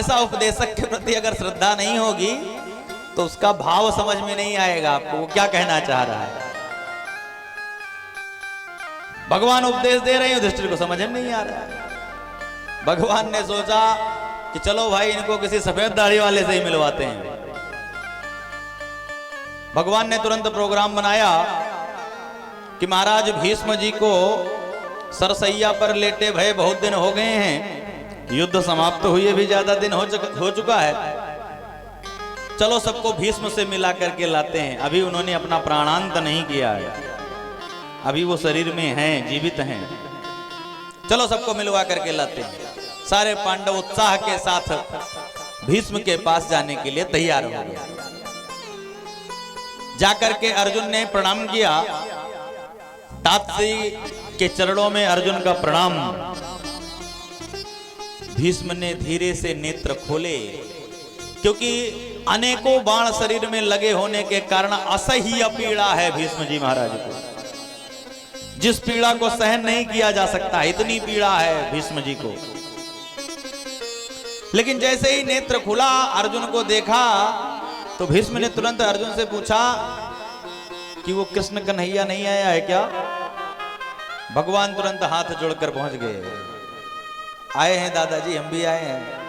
ऐसा उपदेशक के प्रति अगर श्रद्धा नहीं होगी तो उसका भाव समझ में नहीं आएगा आपको, वो क्या कहना चाह रहा है। भगवान उपदेश दे रहे हैं, युधिष्ठिर को समझ में नहीं आ रहा है। भगवान ने सोचा कि चलो भाई इनको किसी सफेद दाढ़ी वाले से ही मिलवाते हैं। भगवान ने तुरंत प्रोग्राम बनाया कि महाराज भीष्म जी को सरसैया पर लेटे भय बहुत दिन हो गए हैं, युद्ध समाप्त हुए भी ज्यादा दिन हो चुका है, चलो सबको भीष्म से मिला करके लाते हैं। अभी उन्होंने अपना प्राणांत नहीं किया है, अभी वो शरीर में हैं, जीवित हैं, चलो सबको मिलवा करके लाते हैं। सारे पांडव उत्साह के साथ भीष्म के पास जाने के लिए तैयार हो गए। जाकर के अर्जुन ने प्रणाम किया, तात्सी के चरणों में अर्जुन का प्रणाम। भीष्म ने धीरे से नेत्र खोले, क्योंकि अनेकों बाण शरीर में लगे होने के कारण असह्य पीड़ा है भीष्म जी महाराज को, जिस पीड़ा को सहन नहीं किया जा सकता, इतनी पीड़ा है भीष्म जी को। लेकिन जैसे ही नेत्र खुला, अर्जुन को देखा, तो भीष्म ने तुरंत अर्जुन से पूछा कि वो कृष्ण कन्हैया नहीं आया है क्या? भगवान तुरंत हाथ जोड़कर पहुंच गए, आए हैं दादाजी, हम भी आए हैं।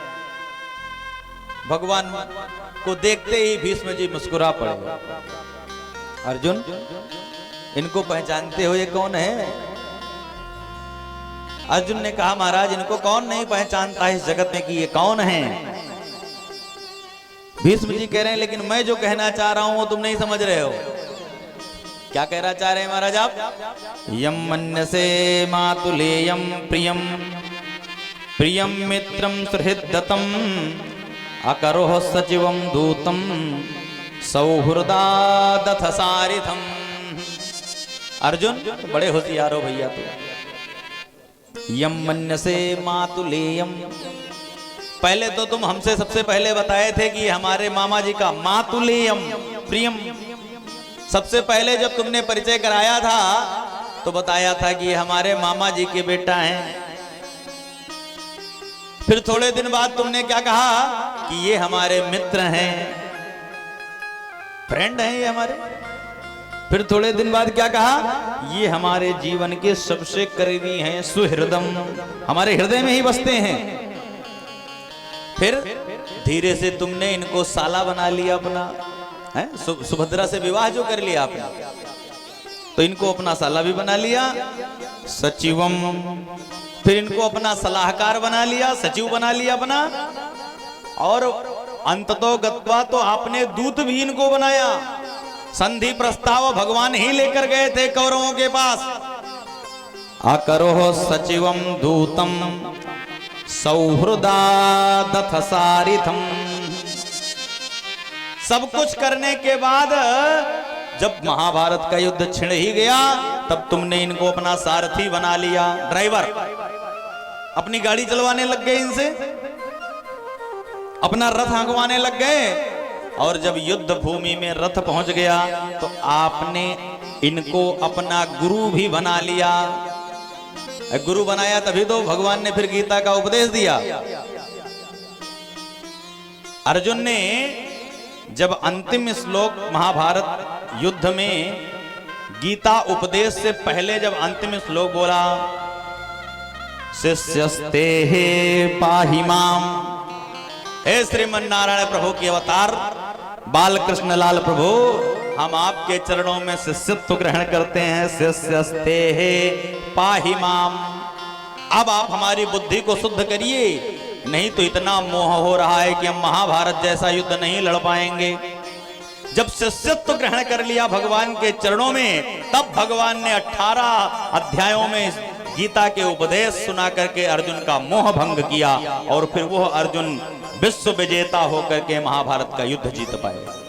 भगवान को देखते ही भीष्म जी मुस्कुरा पड़े। अर्जुन, इनको पहचानते हो ये कौन है? अर्जुन ने कहा महाराज इनको कौन नहीं पहचानता है इस जगत में कि ये कौन है। भीष्म जी कह रहे हैं लेकिन मैं जो कहना चाह रहा हूं वो तुम नहीं समझ रहे हो। क्या कहना चाह रहे हैं महाराज आप? यम मन्यसे मातुलेयम प्रियम प्रियम मित्रम सुहृदतम अकरोह सचिवम दूतम सौहृदादथ सारिथम। अर्जुन बड़े होशियार हो भैया तो। यम मन्यसे मातुलेयम, पहले तो तुम हमसे सबसे पहले बताए थे कि हमारे मामा जी का मातुलेयम प्रियम। सबसे पहले जब तुमने परिचय कराया था तो बताया था कि हमारे मामा जी के बेटा हैं। फिर थोड़े दिन बाद तुमने क्या कहा कि ये हमारे मित्र हैं, फ्रेंड हैं ये हमारे। फिर थोड़े दिन बाद क्या कहा, ये हमारे जीवन के सबसे करीबी हैं, सुहृदम, हमारे हृदय में ही बसते हैं। फिर धीरे से तुमने इनको साला बना लिया अपना, है सुभद्रा से विवाह जो कर लिया आपने, तो इनको अपना साला भी बना लिया, सचिवम। फिर इनको अपना सलाहकार बना लिया, सचिव बना लिया अपना, और अंततो गत्वा तो आपने दूत भी इनको बनाया। संधि प्रस्ताव भगवान ही लेकर गए थे कौरवों के पास। अकरोह सचिवम दूतम सौहृदादथ सारिथम। सब कुछ करने के बाद जब महाभारत का युद्ध छिड़ ही गया तब तुमने इनको अपना सारथी बना लिया, ड्राइवर। अपनी गाड़ी चलवाने लग गए इनसे, अपना रथ हाँकवाने लग गए, और जब युद्ध भूमि में रथ पहुंच गया तो आपने इनको अपना गुरु भी बना लिया। गुरु बनाया तभी तो भगवान ने फिर गीता का उपदेश दिया। अर्जुन ने जब अंतिम श्लोक महाभारत युद्ध में गीता उपदेश से पहले जब अंतिम श्लोक बोला, शिष्यस्ते हे पाहि माम, हे श्रीमन नारायण प्रभु के अवतार बालकृष्ण लाल प्रभु, हम आपके चरणों में शिष्यत्व ग्रहण करते हैं, शिष्यस्ते हे पाहि माम। अब आप हमारी बुद्धि को शुद्ध करिए, नहीं तो इतना मोह हो रहा है कि हम महाभारत जैसा युद्ध नहीं लड़ पाएंगे। जब शिष्यत्व ग्रहण कर लिया भगवान के चरणों में, तब भगवान ने 18 अध्यायों में गीता के उपदेश सुना करके अर्जुन का मोह भंग किया, और फिर वो अर्जुन विश्व विजेता होकर के महाभारत का युद्ध जीत पाए।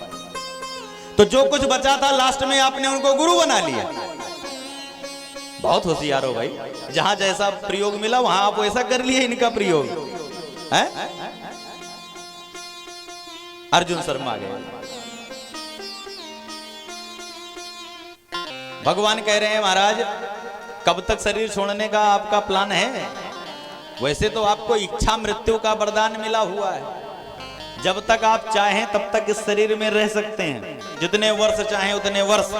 तो जो कुछ बचा था लास्ट में आपने उनको गुरु बना लिया। बहुत होशियार हो भाई, जहां जैसा प्रयोग मिला वहां आप वैसा कर लिए इनका प्रयोग है? अर्जुन शर्मा गए। भगवान कह रहे हैं महाराज कब तक शरीर छोड़ने का आपका प्लान है? वैसे तो आपको इच्छा मृत्यु का वरदान मिला हुआ है, जब तक आप चाहें तब तक इस शरीर में रह सकते हैं, जितने वर्ष चाहें उतने वर्ष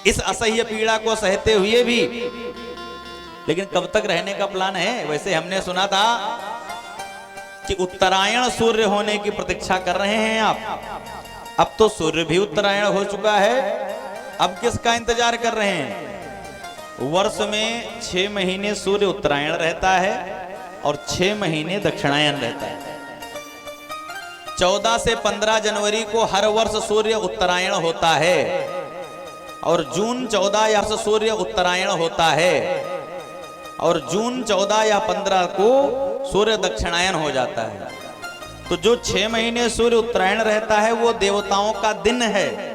इस असह्य पीड़ा को सहते हुए भी। लेकिन कब तक रहने का प्लान है? वैसे हमने सुना था कि उत्तरायण सूर्य होने की प्रतीक्षा कर रहे हैं आप। अब तो सूर्य भी उत्तरायण हो चुका है, अब किसका इंतजार कर रहे हैं? वर्ष में 6 महीने सूर्य उत्तरायण रहता है और 6 महीने दक्षिणायन रहता है। 14 से 15 जनवरी को हर वर्ष सूर्य उत्तरायण होता है और जून 14 या सूर्य उत्तरायण होता है और जून 14 या 15 को सूर्य दक्षिणायन हो जाता है। तो जो 6 महीने सूर्य उत्तरायण रहता है वो देवताओं का दिन है,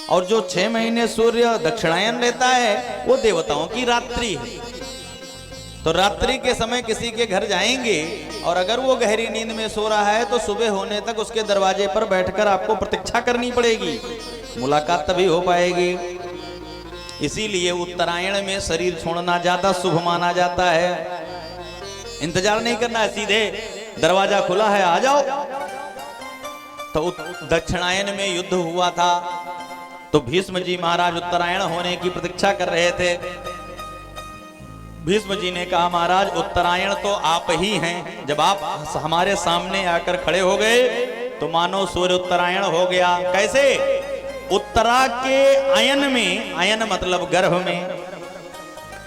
और जो 6 महीने सूर्य दक्षिणायन रहता है वो देवताओं की रात्रि है। तो रात्रि के समय किसी के घर जाएंगे और अगर वो गहरी नींद में सो रहा है तो सुबह होने तक उसके दरवाजे पर बैठकर आपको प्रतीक्षा करनी पड़ेगी, मुलाकात तभी हो पाएगी। इसीलिए उत्तरायण में शरीर छोड़ना ज्यादा शुभ माना जाता है। इंतजार नहीं करना है, सीधे दरवाजा खुला है आ जाओ। तो दक्षिणायन में युद्ध हुआ था, तो भीष्म जी महाराज उत्तरायण होने की प्रतीक्षा कर रहे थे। भीष्म जी ने कहा महाराज उत्तरायण तो आप ही हैं, जब आप हमारे सामने आकर खड़े हो गए तो मानो सूर्य उत्तरायण हो गया। कैसे? उत्तरा के अयन में, अयन मतलब गर्भ में,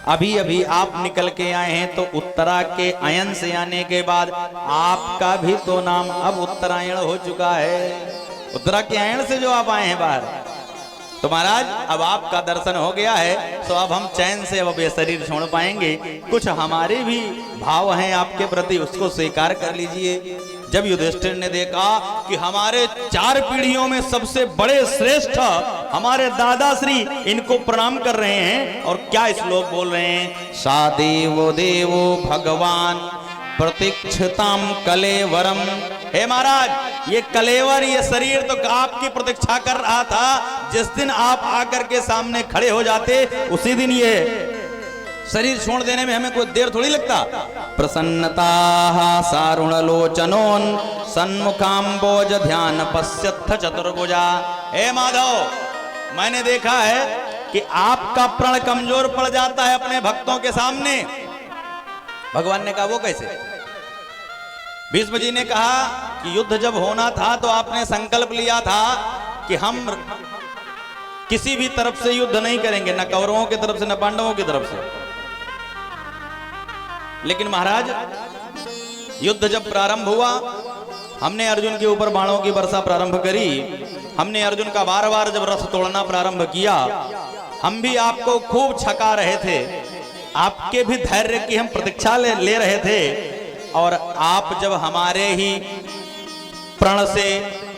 अभी अभी आप निकल के आए हैं, तो उत्तरा के अयन से आने के बाद आपका भी तो नाम अब उत्तरायण हो चुका है। उत्तरा के अयन से जो आप आए हैं बाहर, तो महाराज अब आपका दर्शन हो गया है, तो अब हम चैन से अब ये शरीर छोड़ पाएंगे। कुछ हमारे भी भाव हैं आपके प्रति, उसको स्वीकार कर लीजिए। जब युधिष्ठिर ने देखा कि हमारे 4 पीढ़ियों में सबसे बड़े श्रेष्ठ हमारे दादाश्री इनको प्रणाम कर रहे हैं और क्या श्लोक बोल रहे हैं, सा देवो देवो भगवान प्रतीक्षताम कलेवरम। हे महाराज ये कलेवर, ये शरीर तो आपकी प्रतीक्षा कर रहा था। जिस दिन आप आकर के सामने खड़े हो जाते उसी दिन ये शरीर छोड़ देने में हमें कोई देर थोड़ी लगता। प्रसन्नता सारुण लोचनोन सन्मुखाम्बोज ध्यान पश्यत्थ चतुर्भुजा। हे माधव मैंने देखा है कि आपका प्रण कमजोर पड़ जाता है अपने भक्तों के सामने। भगवान ने कहा वो कैसे? भीष्म जी ने कहा कि युद्ध जब होना था तो आपने संकल्प लिया था कि हम किसी भी तरफ से युद्ध नहीं करेंगे, न कौरवों की तरफ से न पांडवों की तरफ से। लेकिन महाराज युद्ध जब प्रारंभ हुआ, हमने अर्जुन के ऊपर बाणों की वर्षा प्रारंभ करी, हमने अर्जुन का बार बार जब रथ तोड़ना प्रारंभ किया, हम भी आपको खूब छका रहे थे, आपके भी धैर्य की हम प्रतीक्षा ले रहे थे। और आप जब हमारे ही प्रण से,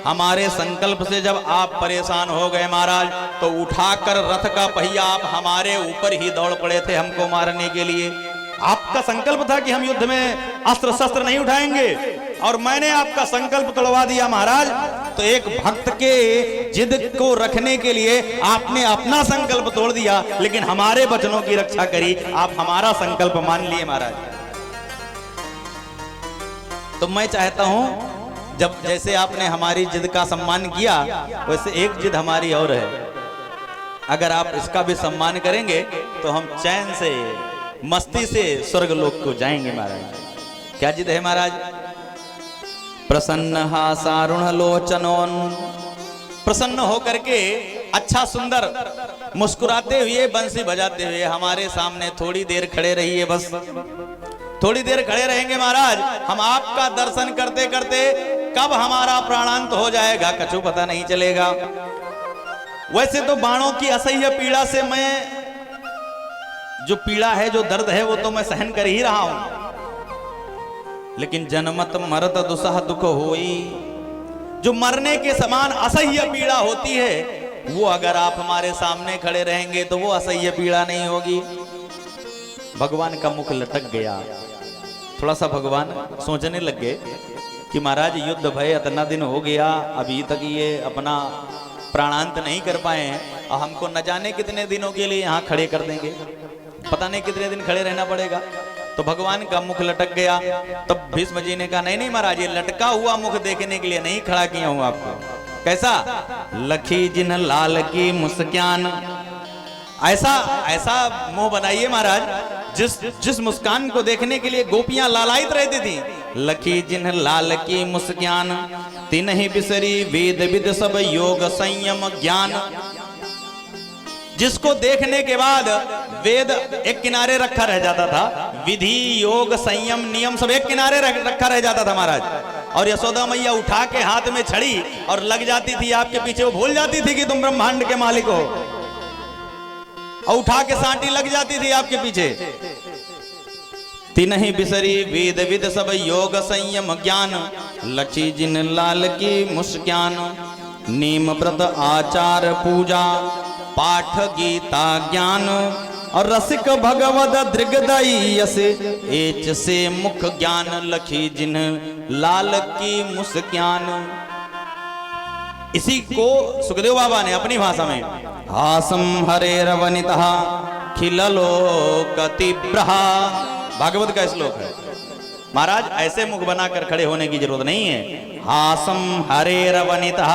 हमारे संकल्प से जब आप परेशान हो गए महाराज, तो उठाकर रथ का पहिया आप हमारे ऊपर ही दौड़ पड़े थे हमको मारने के लिए। आपका संकल्प था कि हम युद्ध में अस्त्र शस्त्र नहीं उठाएंगे और मैंने आपका संकल्प तोड़वा दिया महाराज। तो एक भक्त के जिद को रखने के लिए आपने अपना संकल्प तोड़ दिया, लेकिन हमारे वचनों की रक्षा करी, आप हमारा संकल्प मान लिए महाराज। तो मैं चाहता हूं जब जैसे आपने हमारी जिद का सम्मान किया, वैसे एक जिद हमारी और है। अगर आप इसका भी सम्मान करेंगे तो हम चैन से मस्ती से स्वर्ग लोक को जाएंगे महाराज। क्या जिद है महाराज? प्रसन्न सारुण लोचनोन, प्रसन्न होकर के अच्छा सुंदर मुस्कुराते हुए बंसी बजाते हुए हमारे सामने थोड़ी देर खड़े रहिए, बस थोड़ी देर खड़े रहेंगे महाराज। हम आपका दर्शन करते करते कब हमारा प्राणांत हो जाएगा कछु पता नहीं चलेगा। वैसे तो बाणों की असह्य पीड़ा से मैं, जो पीड़ा है, जो दर्द है, वो तो मैं सहन कर ही रहा हूं, लेकिन जन्मत मरत दुसह दुख होई, जो मरने के समान असह्य पीड़ा होती है, वो अगर आप हमारे सामने खड़े रहेंगे तो वो असह्य पीड़ा नहीं होगी। भगवान का मुख लटक गया। थोड़ा सा भगवान सोचने लग गए कि महाराज युद्ध भय इतना दिन हो गया, अभी तक ये अपना प्राणांत नहीं कर पाए हैं, और हमको न जाने कितने दिनों के लिए यहाँ खड़े कर देंगे, पता नहीं कितने दिन खड़े रहना पड़ेगा। तो भगवान का मुख लटक गया। तब भीष्म जी ने कहा नहीं नहीं महाराज, ये लटका हुआ मुख देखने के लिए नहीं खड़ा किया हूं आपको। कैसा? लखी जिन लाल की मुस्कान, ऐसा ऐसा मुंह बनाइए महाराज जिस मुस्कान को देखने के लिए गोपियां लालायित रहती थी। लखी जिन लाल की मुस्कान, तिन्हि बिसरी वेद विद सब योग संयम ज्ञान। जिसको देखने के बाद वेद एक किनारे रखा रह जाता था, विधि योग संयम नियम सब एक किनारे रखा रह जाता था महाराज। और यशोदा मैया उठा के हाथ में छड़ी और लग जाती थी आपके पीछे, वो भूल जाती थी कि तुम ब्रह्मांड के मालिक हो, और उठा के सांटी लग जाती थी आपके पीछे। तिन्हि बिसरी वेद विद सब योग संयम ज्ञान, लखी जिन लाल की मुस्कान। नीम व्रत आचार पूजा, पाठ गीता ज्ञान, और रसिक भगवद दृगदई यस एच से मुख ज्ञान। लखी जिन लाल की मुस्कान। इसी को सुखदेव बाबा ने अपनी भाषा में हासम हरे रवनितः खिललो कतिब्रहा, भागवत का श्लोक है महाराज। ऐसे मुख बनाकर खड़े होने की जरूरत नहीं है। हासम हरे रवनितः,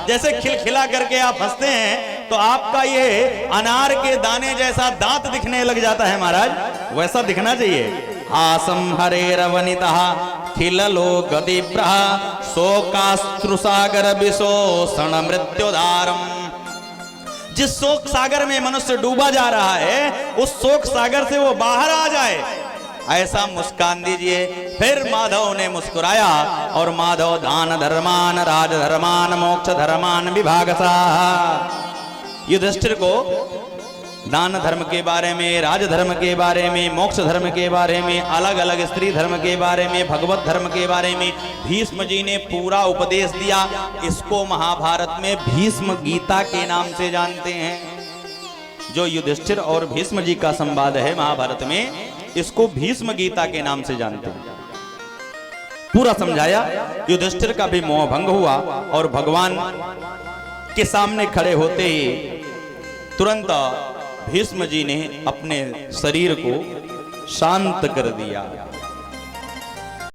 जैसे खिलखिला करके आप हंसते हैं तो आपका ये अनार के दाने जैसा दांत दिखने लग जाता है महाराज, वैसा दिखना चाहिए। हासम हरे रवनितः खिललो गतिप्रहा, शोकाश्रुसागर विशोषण मृत्युधारम। जिस शोक सागर में मनुष्य डूबा जा रहा है, उस शोक सागर से वो बाहर आ जाए, ऐसा मुस्कान दीजिए। फिर माधव ने मुस्कुराया और माधव दान धर्मान राज धर्मान मोक्ष धर्मान विभागसा। युधिष्ठिर को दान धर्म के बारे में, राज धर्म के बारे में, मोक्ष धर्म के बारे में, अलग अलग स्त्री धर्म के बारे में, भगवत धर्म के बारे में भीष्म जी ने पूरा उपदेश दिया। इसको महाभारत में भीष्म गीता के नाम से जानते हैं। जो युधिष्ठिर और भीष्म जी का संवाद है महाभारत में, इसको भीष्म गीता के नाम से जानते हैं। पूरा समझाया, युधिष्ठिर का भी मोह भंग हुआ और भगवान के सामने खड़े होते ही तुरंत भीष्म जी ने अपने शरीर को शांत कर दिया।